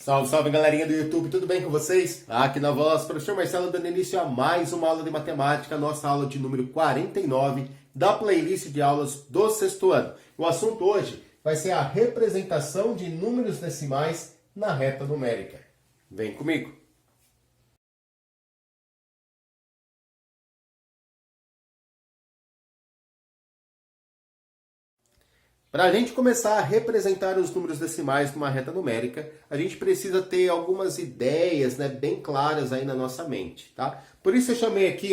Salve, salve galerinha do YouTube, tudo bem com vocês? Aqui na voz, professor Marcelo dando início a mais uma aula de matemática, nossa aula de número 49 da playlist de aulas do sexto ano. O assunto hoje vai ser a representação de números decimais na reta numérica. Vem comigo! Para a gente começar a representar os números decimais numa reta numérica, a gente precisa ter algumas ideias, bem claras aí na nossa mente, tá? Por isso eu chamei aqui,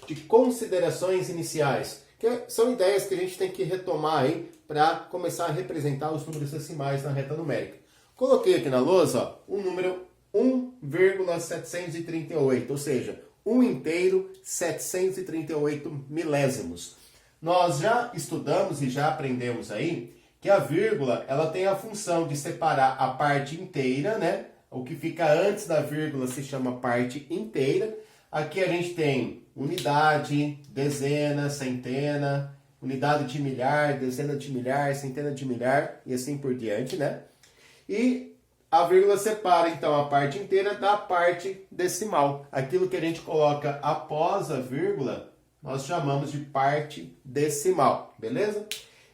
de considerações iniciais, que são ideias que a gente tem que retomar aí para começar a representar os números decimais na reta numérica. Coloquei aqui na lousa, o número 1,738, ou seja, 1 inteiro 738 milésimos. Nós já estudamos e já aprendemos aí que a vírgula ela tem a função de separar a parte inteira, né? O que fica antes da vírgula se chama parte inteira. Aqui a gente tem unidade, dezena, centena, unidade de milhar, dezena de milhar, centena de milhar e assim por diante, né? E a vírgula separa então a parte inteira da parte decimal. Aquilo que a gente coloca após a vírgula nós chamamos de parte decimal, beleza?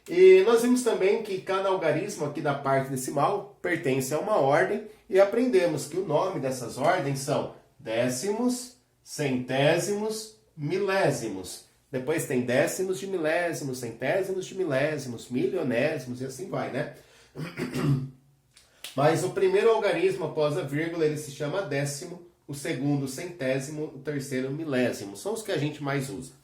E nós vimos também que cada algarismo aqui da parte decimal pertence a uma ordem e aprendemos que o nome dessas ordens são décimos, centésimos, milésimos. Depois tem décimos de milésimos, centésimos de milésimos, milionésimos e assim vai, né? Mas o primeiro algarismo após a vírgula ele se chama décimo, o segundo centésimo, o terceiro milésimo. São os que a gente mais usa.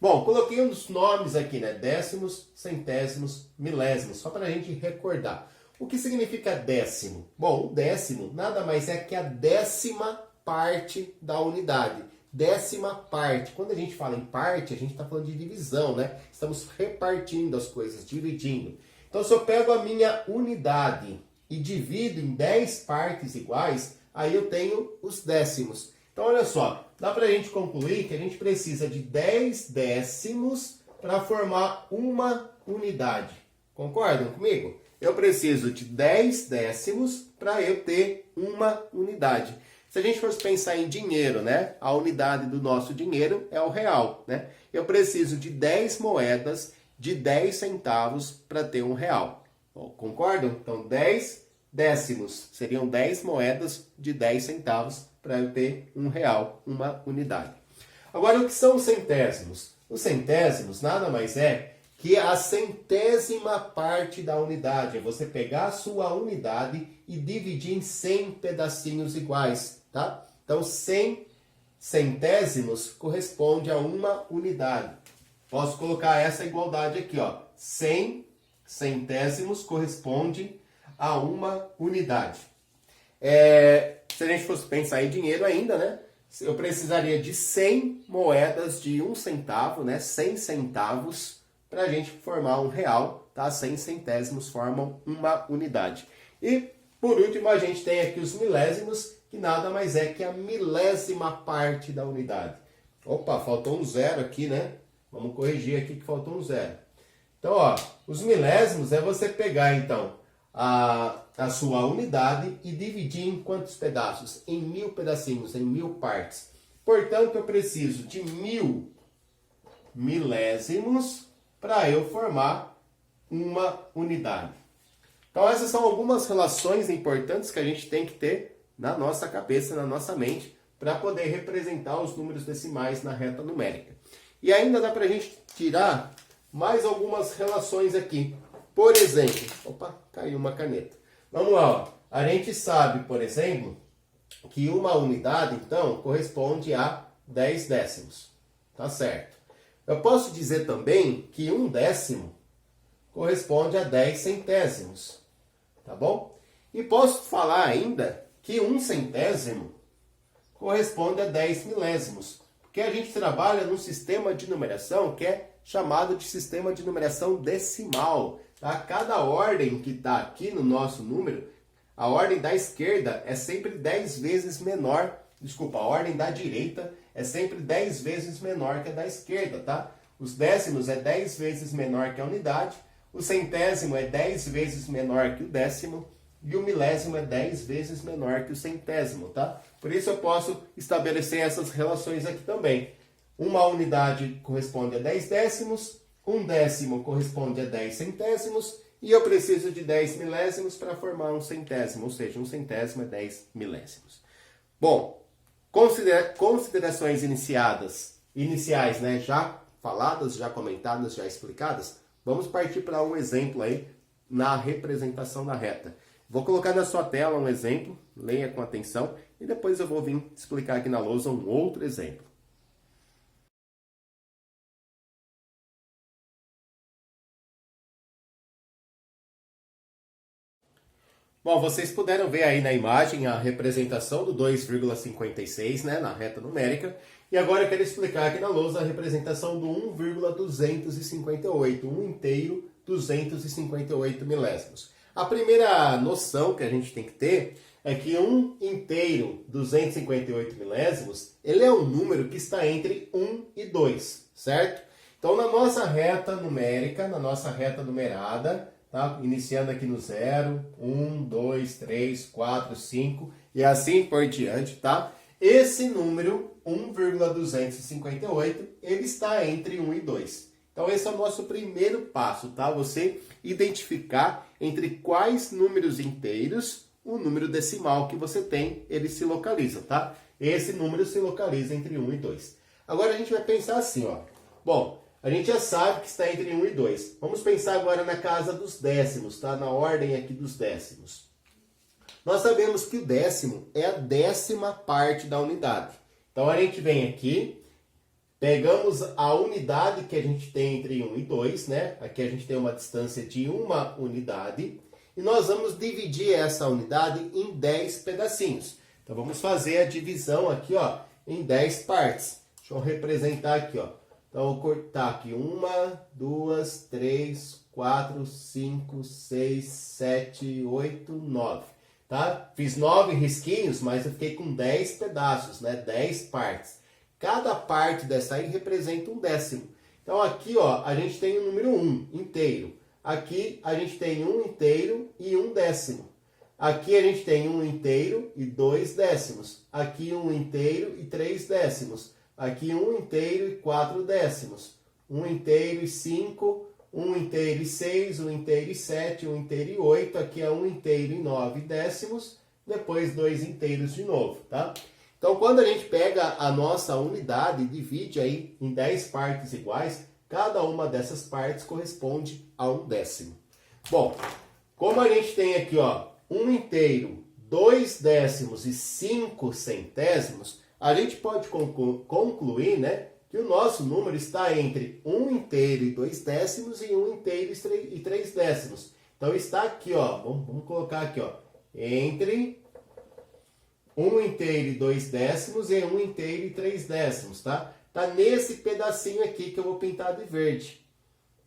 Bom, coloquei uns nomes aqui, né? Décimos, centésimos, milésimos, só para a gente recordar. O que significa décimo? Bom, o décimo nada mais é que a décima parte da unidade. Décima parte. Quando a gente fala em parte, a gente está falando de divisão, né? Estamos repartindo as coisas, dividindo. Então, se eu pego a minha unidade e divido em 10 partes iguais, aí eu tenho os décimos. Então, olha só, dá para a gente concluir que a gente precisa de 10 décimos para formar uma unidade. Concordam comigo? Eu preciso de 10 décimos para eu ter uma unidade. Se a gente fosse pensar em dinheiro, né? A unidade do nosso dinheiro é o real, né? Eu preciso de 10 moedas de 10 centavos para ter um real. Concordam? Então, 10 décimos seriam 10 moedas de 10 centavos para eu ter um real, uma unidade. Agora, o que são os centésimos? Os centésimos nada mais é que a centésima parte da unidade. É você pegar a sua unidade e dividir em 100 pedacinhos iguais, tá? Então, 100 centésimos corresponde a uma unidade. Posso colocar essa igualdade aqui, 100 centésimos corresponde a uma unidade. Se a gente fosse pensar em dinheiro ainda, né? Eu precisaria de 100 moedas de 1 centavo, né? 100 centavos para a gente formar um real, tá? 100 centésimos formam uma unidade. E, por último, a gente tem aqui os milésimos, que nada mais é que a milésima parte da unidade. Opa, faltou um zero aqui, né? Vamos corrigir aqui que faltou um zero. Então, os milésimos é você pegar, então, a sua unidade e dividir em quantos pedaços? Em 1000 pedacinhos, em 1000 partes. Portanto, eu preciso de 1000 milésimos para eu formar uma unidade. Então, essas são algumas relações importantes que a gente tem que ter na nossa cabeça, na nossa mente, para poder representar os números decimais na reta numérica. E ainda dá para a gente tirar mais algumas relações aqui. Por exemplo, opa, caiu uma caneta. Vamos lá, a gente sabe, por exemplo, que uma unidade, então, corresponde a 10 décimos. Tá certo. Eu posso dizer também que 1 décimo corresponde a 10 centésimos. Tá bom? E posso falar ainda que 1 centésimo corresponde a 10 milésimos. Porque a gente trabalha num sistema de numeração que é chamado de sistema de numeração decimal. Tá? Cada ordem que está aqui no nosso número, a ordem da esquerda é sempre 10 vezes menor, a ordem da direita é sempre 10 vezes menor que a da esquerda, tá? Os décimos é 10 vezes menor que a unidade, o centésimo é 10 vezes menor que o décimo, e o milésimo é 10 vezes menor que o centésimo, tá? Por isso eu posso estabelecer essas relações aqui também. Uma unidade corresponde a 10 décimos, um décimo corresponde a 10 centésimos, e eu preciso de 10 milésimos para formar um centésimo, ou seja, um centésimo é 10 milésimos. Bom, considerações iniciais, né, já faladas, já comentadas, já explicadas. Vamos partir para um exemplo aí na representação da reta. Vou colocar na sua tela um exemplo, leia com atenção, e depois eu vou vir explicar aqui na lousa um outro exemplo. Bom, vocês puderam ver aí na imagem a representação do 2,56, né, na reta numérica. E agora eu quero explicar aqui na lousa a representação do 1,258, 1 inteiro 258 milésimos. A primeira noção que a gente tem que ter é que 1 inteiro 258 milésimos, ele é um número que está entre 1 e 2, certo? Então, na nossa reta numérica, na nossa reta numerada, tá? Iniciando aqui no 0, 1, 2, 3, 4, 5 e assim por diante, tá? Esse número, 1,258, ele está entre 1 e 2. Então, esse é o nosso primeiro passo, tá? Você identificar entre quais números inteiros o número decimal que você tem, ele se localiza, tá? Esse número se localiza entre 1 e 2. Agora, a gente vai pensar assim, ó. Bom, a gente já sabe que está entre 1 e 2. Vamos pensar agora na casa dos décimos, tá? Na ordem aqui dos décimos. Nós sabemos que o décimo é a 10ª parte da unidade. Então, a gente vem aqui, pegamos a unidade que a gente tem entre 1 e 2, né? Aqui a gente tem uma distância de 1 unidade. E nós vamos dividir essa unidade em 10 pedacinhos. Então, vamos fazer a divisão aqui, ó, em 10 partes. Deixa eu representar aqui, ó. Então, eu vou cortar aqui 1, 2, 3, 4, 5, 6, 7, 8, 9. Tá? Fiz 9 risquinhos, mas eu fiquei com 10 pedaços, né? 10 partes. Cada parte dessa aí representa um décimo. Então, aqui, ó, a gente tem o número 1 inteiro. Aqui, a gente tem 1 inteiro e 1 décimo. Aqui, a gente tem 1 inteiro e 2 décimos. Aqui, 1 inteiro e 3 décimos. Aqui 1 inteiro e 4 décimos, 1 inteiro e 5, 1 inteiro e 6, 1 inteiro e 7, 1 inteiro e 8, aqui é 1 inteiro e 9 décimos, depois 2 inteiros de novo, tá? Então, quando a gente pega a nossa unidade e divide aí em 10 partes iguais, cada uma dessas partes corresponde a um décimo. Bom, como a gente tem aqui, ó, 1 inteiro, 2 décimos e 5 centésimos, a gente pode concluir, né, que o nosso número está entre 1 inteiro e 2 décimos e 1 inteiro e 3 décimos. Então, está aqui, ó, vamos colocar aqui, ó, entre 1 inteiro e 2 décimos e 1 inteiro e 3 décimos, tá? Tá nesse pedacinho aqui que eu vou pintar de verde.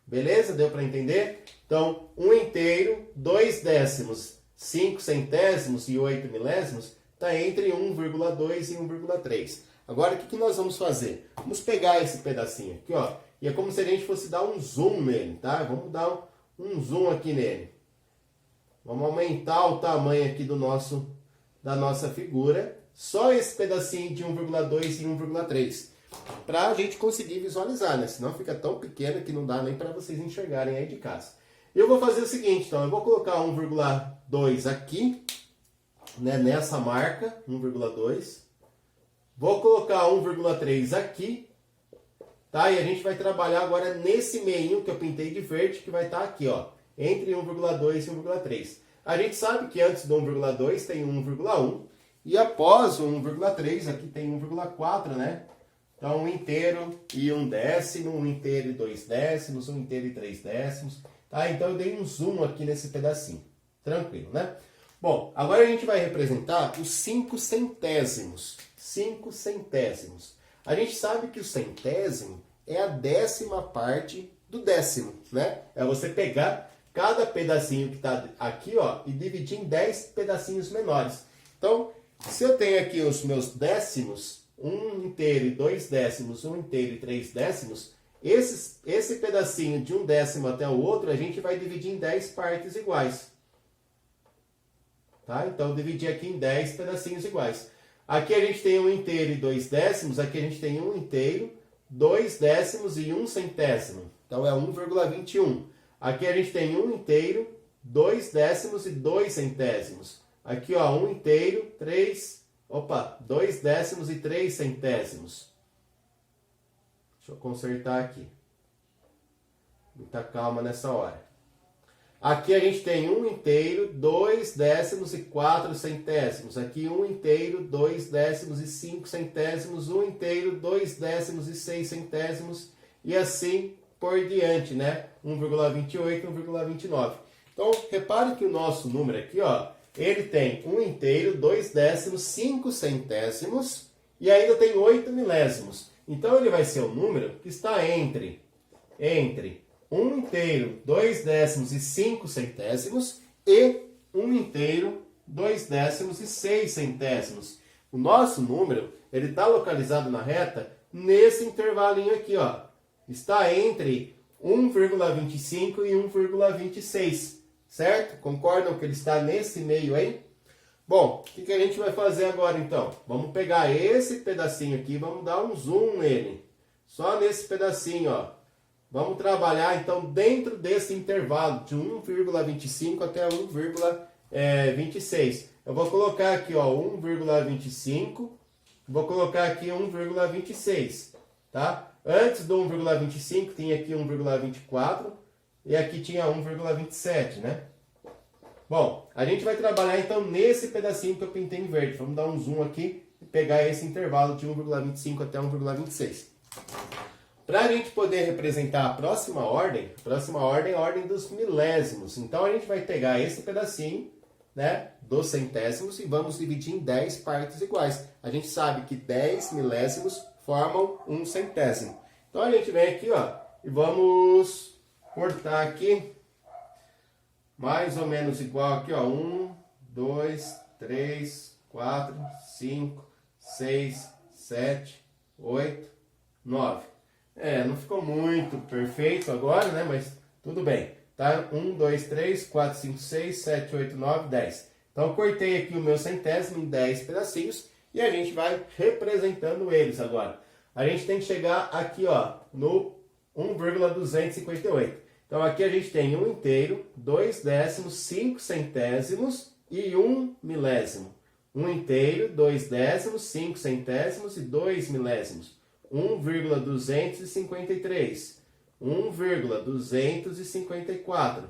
Beleza? Deu para entender? Então, 1 inteiro, 2 décimos, 5 centésimos e 8 milésimos está entre 1,2 e 1,3. Agora, o que nós vamos fazer? Vamos pegar esse pedacinho aqui, ó, e é como se a gente fosse dar um zoom nele, tá? Vamos dar um zoom aqui nele. Vamos aumentar o tamanho aqui da nossa figura, só esse pedacinho de 1,2 e 1,3, para a gente conseguir visualizar, né? Senão fica tão pequeno que não dá nem para vocês enxergarem aí de casa. Eu vou fazer o seguinte, então, eu vou colocar 1,2 aqui, né, nessa marca, 1,2. Vou colocar 1,3 aqui, tá? E a gente vai trabalhar agora nesse meinho que eu pintei de verde, que vai estar aqui, ó, entre 1,2 e 1,3. A gente sabe que antes do 1,2 tem 1,1 e após o 1,3 aqui tem 1,4, né? Então, 1 inteiro e 1 décimo, 1 inteiro e 2 décimos, 1 inteiro e 3 décimos, tá? Então, eu dei um zoom aqui nesse pedacinho. Tranquilo, né? Bom, agora a gente vai representar os 5 centésimos. 5 centésimos. A gente sabe que o centésimo é a 10ª parte do décimo, né? É você pegar cada pedacinho que está aqui, ó, e dividir em 10 pedacinhos menores. Então, se eu tenho aqui os meus décimos, 1 inteiro e 2 décimos, 1 inteiro e 3 décimos, esse pedacinho de 1 décimo até o outro, a gente vai dividir em 10 partes iguais. tá? Então, eu dividi aqui em 10 pedacinhos iguais. Aqui a gente tem 1 inteiro e 2 décimos, aqui a gente tem 1 inteiro, 2 décimos e 1 centésimo. Então, é 1,21. Aqui a gente tem 1 inteiro, 2 décimos e 2 centésimos. Aqui, ó, 1 inteiro, 2 décimos e 3 centésimos. Deixa eu consertar aqui. Muita calma nessa hora. Aqui a gente tem 1 inteiro, 2 décimos e 4 centésimos. Aqui 1 inteiro, 2 décimos e 5 centésimos. 1 inteiro, 2 décimos e 6 centésimos. E assim por diante, né? 1,28, 1,29. Então, repare que o nosso número aqui, ó, ele tem 1 inteiro, 2 décimos, 5 centésimos e ainda tem 8 milésimos. Então, ele vai ser um número que está entre 1 inteiro, 2 décimos e 5 centésimos e 1 inteiro, 2 décimos e 6 centésimos. O nosso número, ele está localizado na reta nesse intervalinho aqui, ó. Está entre 1,25 e 1,26, certo? Concordam que ele está nesse meio aí? Bom, o que a gente vai fazer agora então? Vamos pegar esse pedacinho aqui, vamos dar um zoom nele. Só nesse pedacinho, ó. Vamos trabalhar então dentro desse intervalo de 1,25 até 1,26. Eu vou colocar aqui, ó, 1,25, vou colocar aqui 1,26, tá? Antes do 1,25 tinha aqui 1,24 e aqui tinha 1,27, né? Bom, a gente vai trabalhar então nesse pedacinho que eu pintei em verde. Vamos dar um zoom aqui e pegar esse intervalo de 1,25 até 1,26. Para a gente poder representar a próxima ordem é a ordem dos milésimos. Então, a gente vai pegar esse pedacinho, né, dos centésimos e vamos dividir em 10 partes iguais. A gente sabe que 10 milésimos formam um centésimo. Então, a gente vem aqui, ó, e vamos cortar aqui mais ou menos igual aqui, ó, 1, 2, 3, 4, 5, 6, 7, 8, 9. Não ficou muito perfeito agora, né? Mas tudo bem. Tá? 1, 2, 3, 4, 5, 6, 7, 8, 9, 10. Então, eu cortei aqui o meu centésimo em 10 pedacinhos e a gente vai representando eles agora. A gente tem que chegar aqui, ó, no 1,258. Então, aqui a gente tem 1 inteiro, 2 décimos, 5 centésimos e 1 milésimo. 1 inteiro, 2 décimos, 5 centésimos e 2 milésimos. 1,253, 1,254,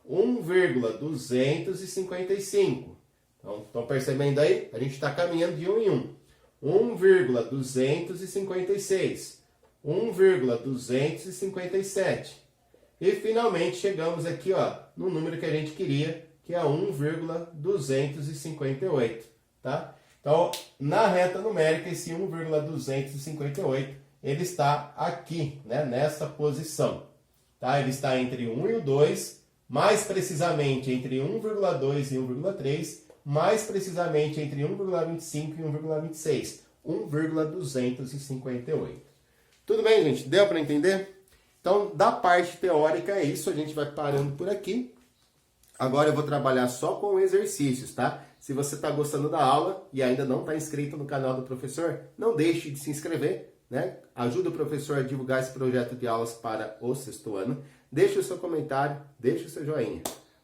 1,255. Então, estão percebendo aí? A gente está caminhando de 1 em 1. 1,256, 1,257. E finalmente chegamos aqui, ó, no número que a gente queria, que é 1,258, tá? Então, na reta numérica, esse 1,258, ele está aqui, né, nessa posição. Tá? Ele está entre 1 e o 2, mais precisamente entre 1,2 e 1,3, mais precisamente entre 1,25 e 1,26. 1,258. Tudo bem, gente? Deu para entender? Então, da parte teórica é isso. A gente vai parando por aqui. Agora eu vou trabalhar só com exercícios, tá? Se você está gostando da aula e ainda não está inscrito no canal do professor, não deixe de se inscrever, né? Ajuda o professor a divulgar esse projeto de aulas para o sexto ano. Deixe o seu comentário, deixe o seu joinha,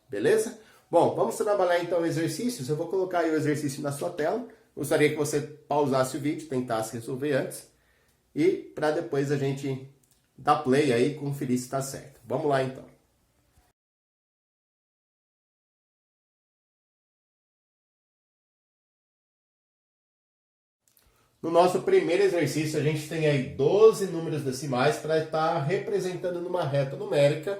beleza? Bom, vamos trabalhar então exercícios. Eu vou colocar aí o exercício na sua tela. Gostaria que você pausasse o vídeo, tentasse resolver antes. E para depois a gente dar play aí e conferir se está certo. Vamos lá então. No nosso primeiro exercício, a gente tem aí 12 números decimais para estar representando numa reta numérica.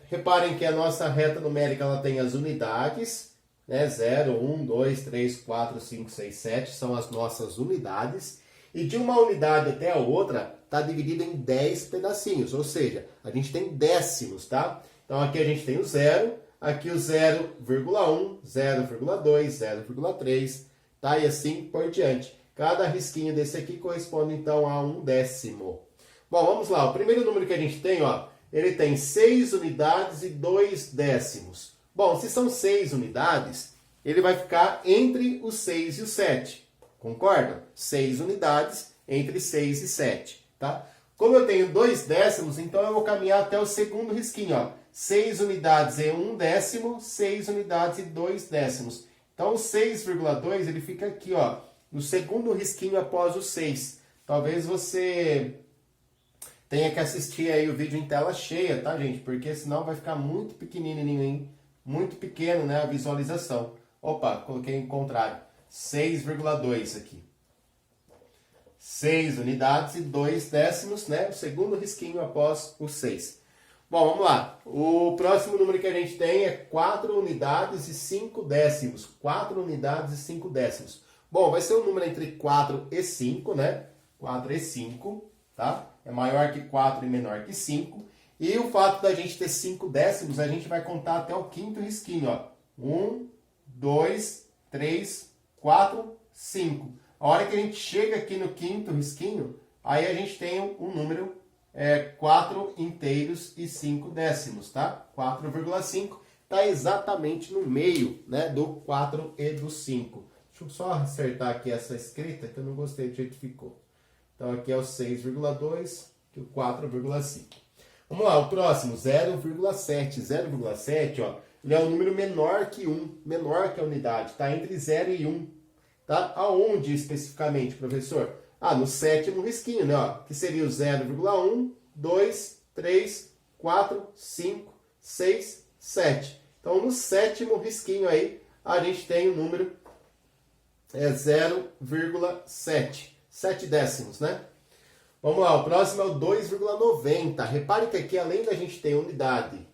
Reparem que a nossa reta numérica ela tem as unidades, né? 0, 1, 2, 3, 4, 5, 6, 7 são as nossas unidades. E de uma unidade até a outra está dividida em 10 pedacinhos, ou seja, a gente tem décimos, tá? Então aqui a gente tem o 0, aqui o 0,1, 0,2, 0,3, tá? E assim por diante. Cada risquinho desse aqui corresponde, então, a um décimo. Bom, vamos lá. O primeiro número que a gente tem, ó, ele tem 6 unidades e 2 décimos. Bom, se são 6 unidades, ele vai ficar entre o 6 e o 7. Concordam? 6 unidades entre 6 e 7. Tá? Como eu tenho 2 décimos, então eu vou caminhar até o segundo risquinho. Ó. 6 unidades e 1 décimo, 6 unidades e 2 décimos. Então o 6,2 ele fica aqui, ó, no segundo risquinho após o 6. Talvez você tenha que assistir aí o vídeo em tela cheia, tá, gente? Porque senão vai ficar muito pequenininho, hein? Muito pequeno, né, a visualização. Opa, coloquei em contrário. 6,2 aqui. 6 unidades e 2 décimos, né? O segundo risquinho após o 6. Bom, vamos lá. O próximo número que a gente tem é 4 unidades e 5 décimos. 4 unidades e 5 décimos. Bom, vai ser um número entre 4 e 5, né? 4 e 5, tá? É maior que 4 e menor que 5. E o fato da gente ter 5 décimos, a gente vai contar até o quinto risquinho, ó. 1, 2, 3, 4, 5. A hora que a gente chega aqui no quinto risquinho, aí a gente tem um número 4 inteiros e 5 décimos, tá? 4,5 está exatamente no meio, né, do 4 e do 5. Deixa eu só acertar aqui essa escrita, que eu não gostei do jeito que ficou. Então aqui é o 6,2 e o 4,5. Vamos lá, o próximo, 0,7. 0,7, ó, ele é um número menor que 1, menor que a unidade, está entre 0 e 1. Tá? Aonde especificamente, professor? Ah, no sétimo risquinho, né? Ó, que seria o 0,1, 2, 3, 4, 5, 6, 7. Então, no sétimo risquinho aí, a gente tem o número 0,7. 7 décimos, né? Vamos lá, o próximo é o 2,90. Repare que aqui, além da gente ter unidade,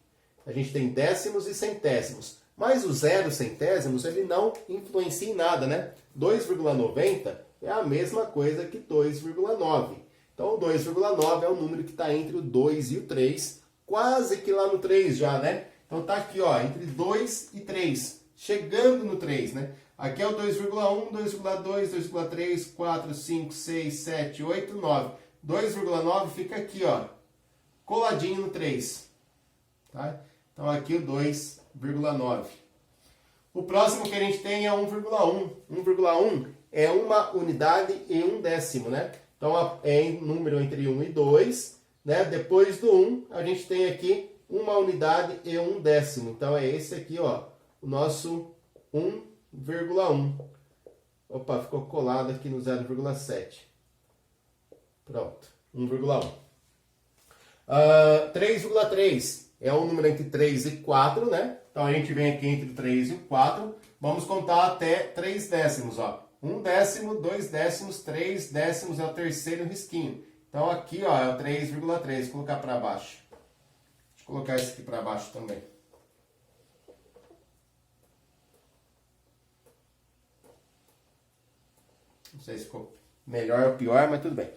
a gente tem décimos e centésimos. Mas o 0 centésimos, ele não influencia em nada, né? 2,90 é a mesma coisa que 2,9. Então, o 2,9 é o número que está entre o 2 e o 3, quase que lá no 3 já, né? Então, tá aqui, ó, entre 2 e 3, chegando no 3, né? Aqui é o 2,1, 2,2, 2,3, 4, 5, 6, 7, 8, 9. 2,9 fica aqui, ó, coladinho no 3. Tá? Então, aqui o 2,9. O próximo que a gente tem é 1,1. 1,1 é uma unidade e um décimo, né? Então, é em número entre 1 e 2, né? Depois do 1, a gente tem aqui uma unidade e um décimo. Então, é esse aqui, ó, o nosso 1,1. Opa, ficou colado aqui no 0,7. Pronto, 1,1. 3,3 é um número entre 3 e 4, né? Então, a gente vem aqui entre o 3 e o 4. Vamos contar até 3 décimos, ó. 1 décimo, 2 décimos, 3 décimos é o terceiro risquinho. Então, aqui, ó, é o 3,3. Vou colocar para baixo. Deixa eu colocar esse aqui para baixo também. Não sei se ficou melhor ou pior, mas tudo bem.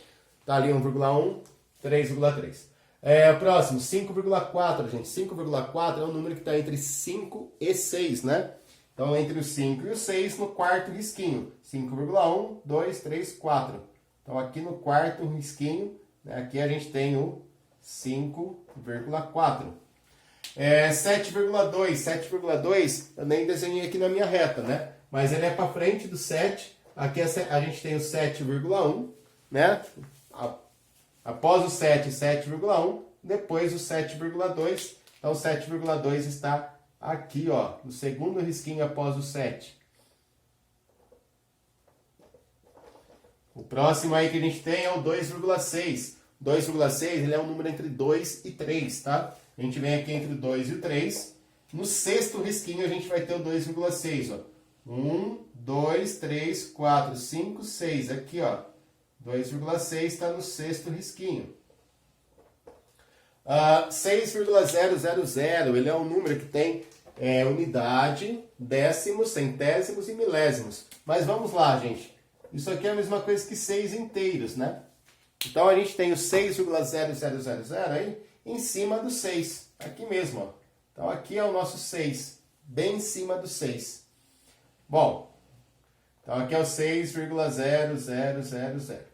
Tá ali 1,1, 3,3. O próximo, 5,4, gente. 5,4 é um número que está entre 5 e 6, né? Então, entre o 5 e o 6 no quarto risquinho. 5,1, 2, 3, 4. Então, aqui no quarto risquinho, né, aqui a gente tem o 5,4. 7,2. 7,2 eu nem desenhei aqui na minha reta, né? Mas ele é para frente do 7. Aqui a gente tem o 7,1, né? Após o 7, 7,1. Depois o 7,2. Então, o 7,2 está aqui, ó, no segundo risquinho após o 7. O próximo aí que a gente tem é o 2,6. 2,6 ele é um número entre 2 e 3, tá? A gente vem aqui entre o 2 e o 3. No sexto risquinho a gente vai ter o 2,6, ó. 1, 2, 3, 4, 5, 6. Aqui, ó. 2,6 está no sexto risquinho. 6,000, ele é um número que tem unidade, décimos, centésimos e milésimos. Mas vamos lá, gente. Isso aqui é a mesma coisa que 6 inteiros, né? Então, a gente tem o 6,0000 aí em cima do 6. Aqui mesmo, ó. Então, aqui é o nosso 6, bem em cima do 6. Bom, então aqui é o 6,0000.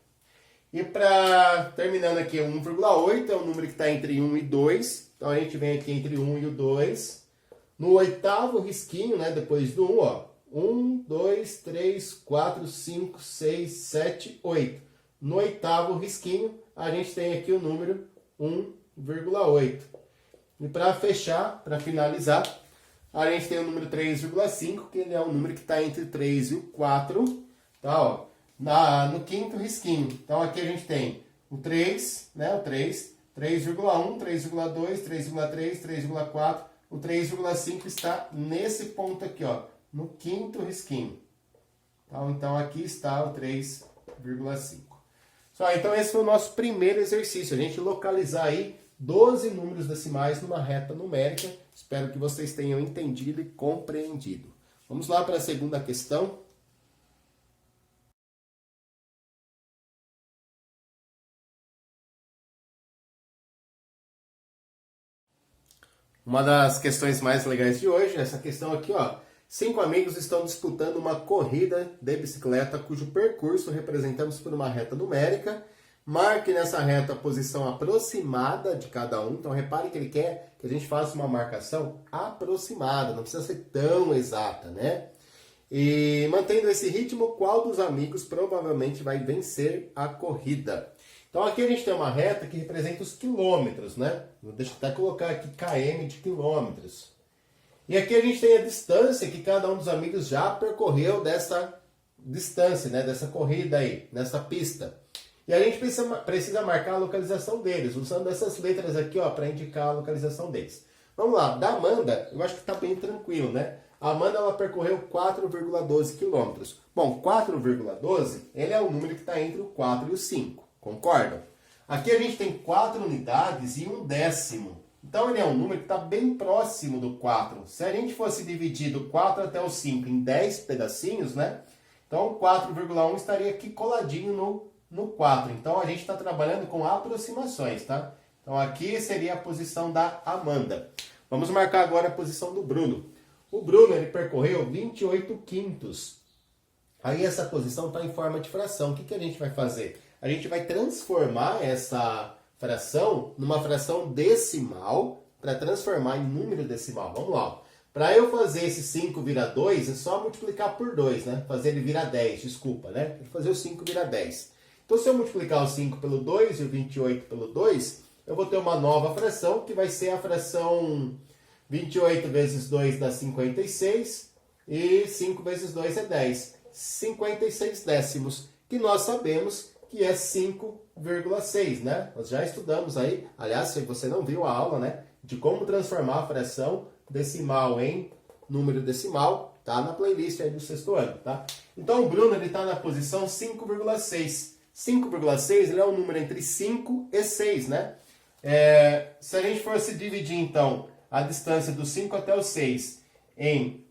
E para terminando aqui, 1,8 é um número que está entre 1 e 2. Então, a gente vem aqui entre 1 e o 2. No oitavo risquinho, né, depois do 1, ó, 1, 2, 3, 4, 5, 6, 7, 8. No oitavo risquinho, a gente tem aqui o número 1,8. E para fechar, para finalizar, a gente tem o número 3,5, que ele é um número que está entre 3 e o 4. Tá, ó, no quinto risquinho. Então aqui a gente tem o 3, né, o 3, 3,1, 3,2, 3,3, 3,4. O 3,5 está nesse ponto aqui, ó, no quinto risquinho. Então aqui está o 3,5. Então esse foi o nosso primeiro exercício, a gente localizar aí 12 números decimais numa reta numérica. Espero que vocês tenham entendido e compreendido. Vamos lá para a segunda questão. Uma das questões mais legais de hoje, essa questão aqui, ó. 5 amigos estão disputando uma corrida de bicicleta cujo percurso representamos por uma reta numérica. Marque nessa reta a posição aproximada de cada um. Então, repare que ele quer que a gente faça uma marcação aproximada, não precisa ser tão exata, né? E mantendo esse ritmo, qual dos amigos provavelmente vai vencer a corrida? Então, aqui a gente tem uma reta que representa os quilômetros, né? Deixa eu até colocar aqui km de quilômetros. E aqui a gente tem a distância que cada um dos amigos já percorreu dessa distância, né? Dessa corrida aí, nessa pista. E a gente precisa marcar a localização deles, usando essas letras aqui, ó, para indicar a localização deles. Vamos lá, da Amanda, eu acho que está bem tranquilo, né? A Amanda, ela percorreu 4,12 quilômetros. Bom, 4,12, ele é o número que está entre o 4 e o 5, concordam? Aqui a gente tem 4 unidades e 1 décimo. Então ele é um número que está bem próximo do 4. Se a gente fosse dividir do 4 até o 5 em 10 pedacinhos, né? Então 4,1 estaria aqui coladinho no 4. Então a gente está trabalhando com aproximações, tá? Então aqui seria a posição da Amanda. Vamos marcar agora a posição do Bruno. O Bruno, ele percorreu 28 quintos. Aí essa posição está em forma de fração. O que a gente vai fazer? A gente vai transformar essa fração numa fração decimal para transformar em número decimal. Vamos lá. Para eu fazer esse 5 virar 2, é só multiplicar por 2, né? Fazer ele virar 10, desculpa, né? Tem que fazer o 5 virar 10. Então, se eu multiplicar o 5 pelo 2 e o 28 pelo 2, eu vou ter uma nova fração, que vai ser a fração 28 vezes 2 dá 56, e 5 vezes 2 é 10. 56 décimos, que nós sabemos que é 5,6, né? Nós já estudamos aí, aliás, se você não viu a aula, né, de como transformar a fração decimal em número decimal, tá na playlist aí do sexto ano, tá? Então, o Bruno, ele tá na posição 5,6. 5,6, ele é um número entre 5 e 6, né? Se a gente fosse dividir, então, a distância do 5 até o 6 em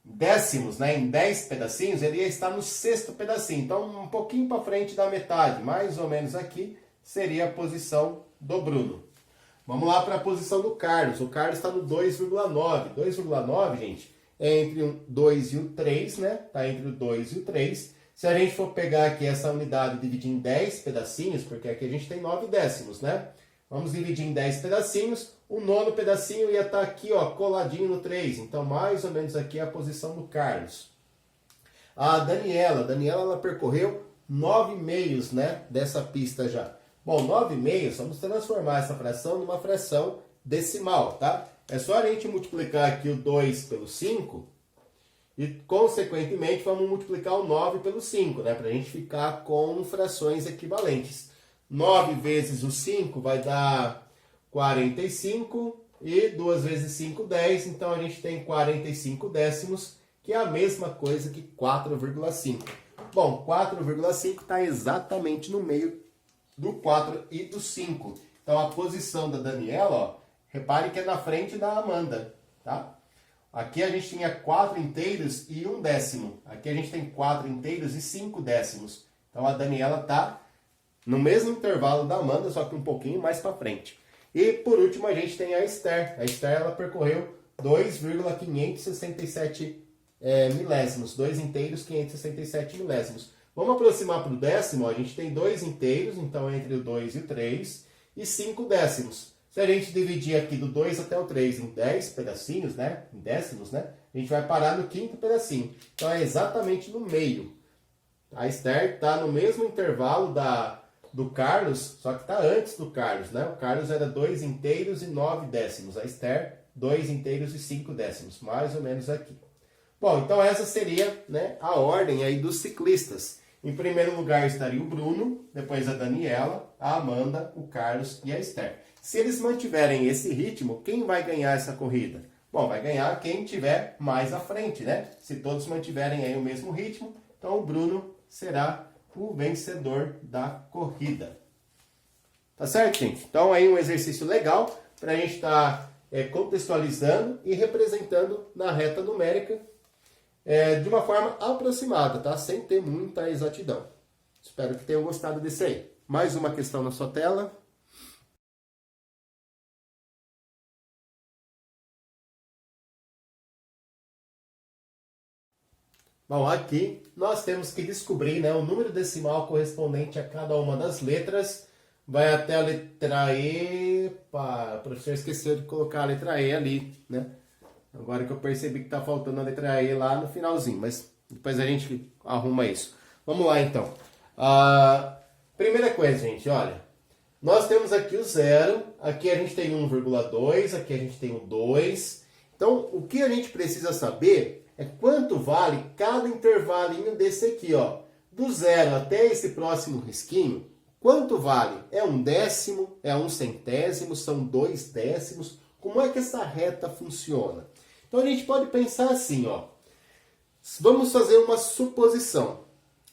décimos, né, em 10 pedacinhos, ele ia estar no sexto pedacinho. Então, um pouquinho para frente da metade, mais ou menos aqui, seria a posição do Bruno. Vamos lá para a posição do Carlos. O Carlos está no 2,9. 2,9, gente, é entre o 2 e o 3, né? Está entre o 2 e o 3. Se a gente for pegar aqui essa unidade e dividir em 10 pedacinhos, porque aqui a gente tem 9 décimos, né? Vamos dividir em 10 pedacinhos. O nono pedacinho ia estar aqui, ó, coladinho no 3. Então, mais ou menos aqui é a posição do Carlos. A Daniela, ela percorreu 9 meios, né, dessa pista já. Bom, 9 meios, vamos transformar essa fração numa fração decimal, tá? É só a gente multiplicar aqui o 2 pelo 5 e, consequentemente, vamos multiplicar o 9 pelo 5, né, para a gente ficar com frações equivalentes. 9 vezes o 5 vai dar 45 e 2 vezes 5, 10. Então, a gente tem 45 décimos, que é a mesma coisa que 4,5. Bom, 4,5 está exatamente no meio do 4 e do 5. Então, a posição da Daniela, ó, repare que é na frente da Amanda, tá? Aqui a gente tinha 4 inteiros e 1 décimo. Aqui a gente tem 4 inteiros e 5 décimos. Então, a Daniela está no mesmo intervalo da Amanda, só que um pouquinho mais para frente. E, por último, a gente tem a Esther. A Esther, ela percorreu 2,567 milésimos. 2 inteiros, 567 milésimos. Vamos aproximar para o décimo. Ó, a gente tem 2 inteiros, então entre o 2 e o 3, e 5 décimos. Se a gente dividir aqui do 2 até o 3 em 10 pedacinhos, né, em décimos, né, A gente vai parar no quinto pedacinho. Então é exatamente no meio. A Esther está no mesmo intervalo do Carlos, só que está antes do Carlos, né? O Carlos era 2 inteiros e 9 décimos. A Esther, 2 inteiros e 5 décimos. Mais ou menos aqui. Bom, então essa seria, né, a ordem aí dos ciclistas. Em primeiro lugar estaria o Bruno, depois a Daniela, a Amanda, o Carlos e a Esther. Se eles mantiverem esse ritmo, quem vai ganhar essa corrida? Bom, vai ganhar quem tiver mais à frente, né? Se todos mantiverem aí o mesmo ritmo, então o Bruno será o vencedor da corrida. Tá certo, gente? Então aí um exercício legal para a gente estar contextualizando e representando na reta numérica de uma forma aproximada, tá? Sem ter muita exatidão. Espero que tenham gostado desse aí. Mais uma questão na sua tela. Bom, aqui nós temos que descobrir, né, o número decimal correspondente a cada uma das letras. Vai até a letra E. O professor esqueceu de colocar a letra E ali, né? Agora que eu percebi que está faltando a letra E lá no finalzinho, mas depois a gente arruma isso. Vamos lá, então. Primeira coisa, gente, olha. Nós temos aqui o 0, aqui a gente tem 1,2, aqui a gente tem o 2. Então, o que a gente precisa saber é quanto vale cada intervalinho desse aqui, ó. Do 0 até esse próximo risquinho, quanto vale? É 1 décimo? É 1 centésimo? São 2 décimos? Como é que essa reta funciona? Então a gente pode pensar assim, ó. Vamos fazer uma suposição.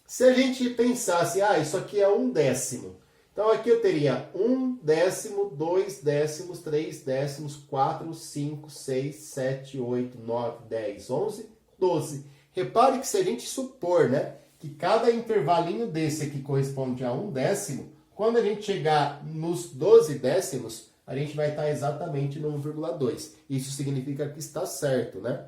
Se a gente pensasse, isso aqui é 1 décimo. Então aqui eu teria 1 décimo, 2 décimos, 3 décimos, 4, 5, 6, 7, 8, 9, 10, 11, 12. Repare que se a gente supor, né, que cada intervalinho desse aqui corresponde a 1 décimo, quando a gente chegar nos 12 décimos, a gente vai estar exatamente no 1,2. Isso significa que está certo, né?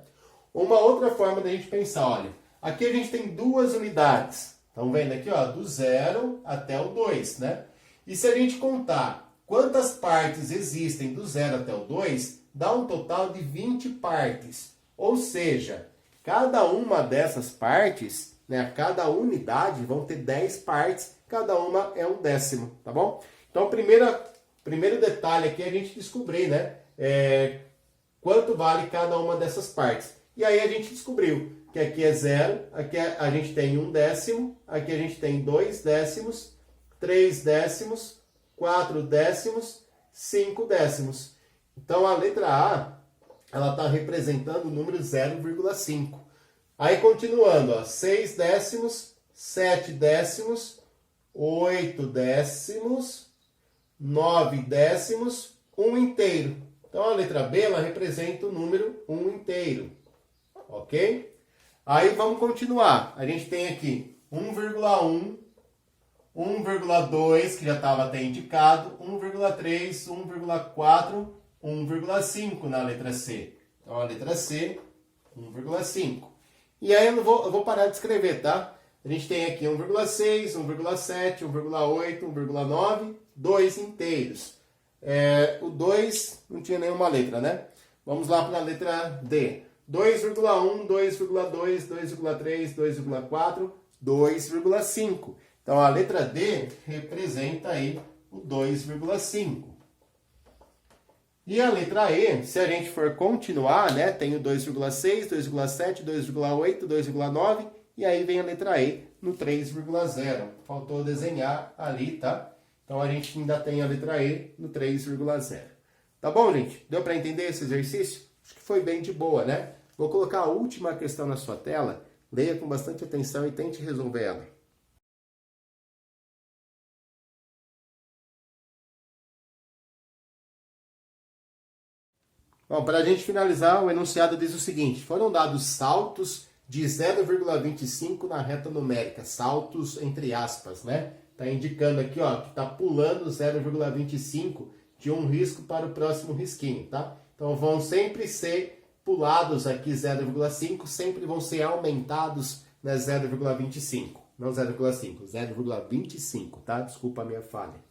Uma outra forma da gente pensar, olha, aqui a gente tem 2 unidades. Estão vendo aqui, ó, do 0 até o 2, né? E se a gente contar quantas partes existem do 0 até o 2, dá um total de 20 partes. Ou seja, cada uma dessas partes, né, cada unidade vão ter 10 partes, cada uma é 1 décimo, tá bom? Então, primeiro detalhe aqui é a gente descobrir, né, quanto vale cada uma dessas partes. E aí a gente descobriu que aqui é 0, aqui a gente tem 1 décimo, aqui a gente tem 2 décimos, 3 décimos, 4 décimos, 5 décimos. Então a letra A, ela está representando o número 0,5. Aí continuando, ó, 6 décimos, 7 décimos, 8 décimos, 9 décimos, 1 inteiro. Então a letra B, ela representa o número 1 inteiro. Ok? Aí vamos continuar. A gente tem aqui 1,1, 1,2, que já estava até indicado, 1,3, 1,4, 1,5 na letra C. Então a letra C, 1,5. E aí eu vou parar de escrever, tá? A gente tem aqui 1,6, 1,7, 1,8, 1,9, 2 inteiros. O 2 não tinha nenhuma letra, né? Vamos lá para a letra D. 2,1, 2,2, 2,3, 2,4, 2,5. Então a letra D representa aí o 2,5. E a letra E, se a gente for continuar, né, tem o 2,6, 2,7, 2,8, 2,9 e aí vem a letra E no 3,0. Faltou desenhar ali, tá? Então a gente ainda tem a letra E no 3,0. Tá bom, gente? Deu para entender esse exercício? Acho que foi bem de boa, né? Vou colocar a última questão na sua tela. Leia com bastante atenção e tente resolver ela. Bom, para a gente finalizar, o enunciado diz o seguinte: foram dados saltos de 0,25 na reta numérica. Saltos entre aspas, né? Está indicando aqui, ó, que está pulando 0,25 de um risco para o próximo risquinho, tá? Então vão sempre ser pulados aqui 0,5, sempre vão ser aumentados, né, 0,25. Não 0,5, 0,25, tá? Desculpa a minha falha.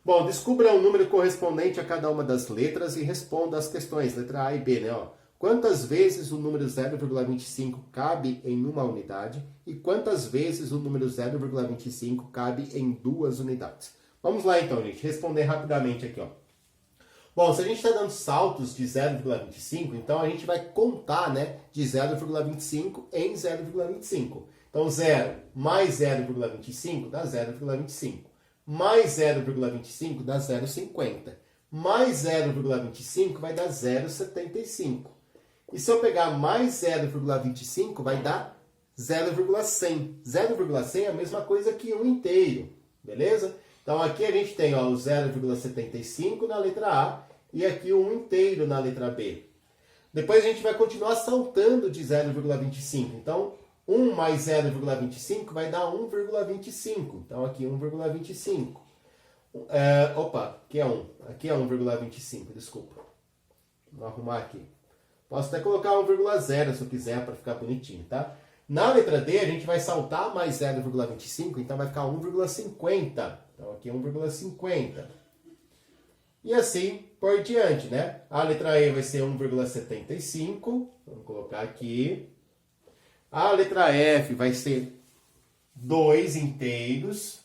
Bom, descubra o número correspondente a cada uma das letras e responda as questões, letra A e B, né? Ó. quantas vezes o número 0,25 cabe em uma unidade e quantas vezes o número 0,25 cabe em 2 unidades. Vamos lá então, gente, responder rapidamente aqui, ó. Bom, se a gente está dando saltos de 0,25, então a gente vai contar, né, de 0,25 em 0,25. Então 0 mais 0,25 dá 0,25. Mais 0,25 dá 0,50. Mais 0,25 vai dar 0,75. E se eu pegar mais 0,25 vai dar 0,100. 0,100 é a mesma coisa que 1 inteiro, beleza? Então aqui a gente tem ó, o 0,75 na letra A e aqui o 1 inteiro na letra B. Depois a gente vai continuar saltando de 0,25. Então 1 mais 0,25 vai dar 1,25. Então aqui 1,25. Aqui é 1. Aqui é 1,25, desculpa. Vou arrumar aqui. Posso até colocar 1,0 se eu quiser para ficar bonitinho, tá? Na letra D a gente vai saltar mais 0,25, então vai ficar 1,50. Então aqui é 1,50. E assim por diante, né? A letra E vai ser 1,75. Vamos colocar aqui. A letra F vai ser 2 inteiros.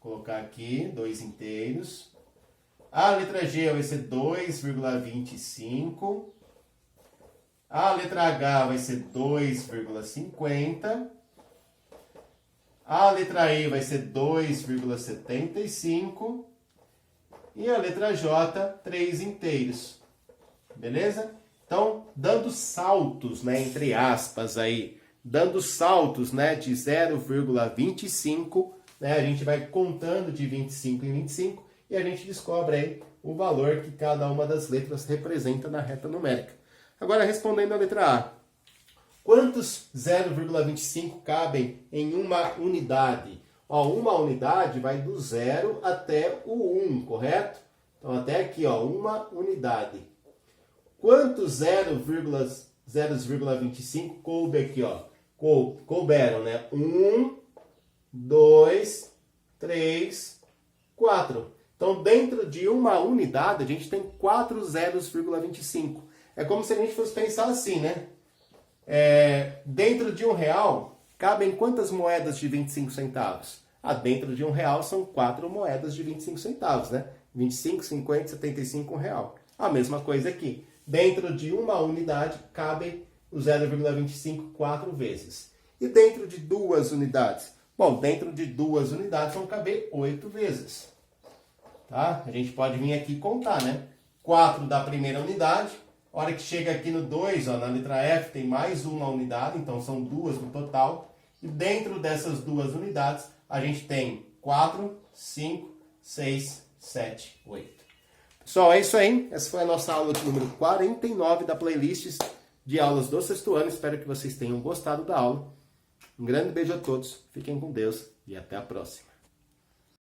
Vou colocar aqui, 2 inteiros. A letra G vai ser 2,25. A letra H vai ser 2,50. A letra I vai ser 2,75. E a letra J, 3 inteiros. Beleza? Então, dando saltos, né, entre aspas aí, dando saltos, né, de 0,25, né, a gente vai contando de 25 em 25 e a gente descobre aí o valor que cada uma das letras representa na reta numérica. Agora, respondendo a letra A. Quantos 0,25 cabem em uma unidade? Ó, uma unidade vai do 0 até o 1, correto? Então, até aqui, ó, uma unidade. Quantos 0,25 coube aqui, ó? Couberam, né? 1, 2, 3, 4. Então, dentro de uma unidade, a gente tem 4 0,25. É como se a gente fosse pensar assim, né? Dentro de R$1, cabem quantas moedas de 25 centavos? Dentro de R$1 são 4 moedas de 25 centavos, né? 25, 50, 75, R$1. A mesma coisa aqui. Dentro de uma unidade, cabem o 0,25 4 vezes. E dentro de 2 unidades? Bom, dentro de 2 unidades vão caber 8 vezes. Tá? A gente pode vir aqui contar, né? 4 da primeira unidade. A hora que chega aqui no 2, ó, na letra F, tem mais uma unidade, então são 2 no total. E dentro dessas 2 unidades, a gente tem 4, 5, 6, 7, 8. Pessoal, é isso aí. Essa foi a nossa aula de número 49 da playlist de aulas do 6º ano. Espero que vocês tenham gostado da aula. Um grande beijo a todos, fiquem com Deus e até a próxima.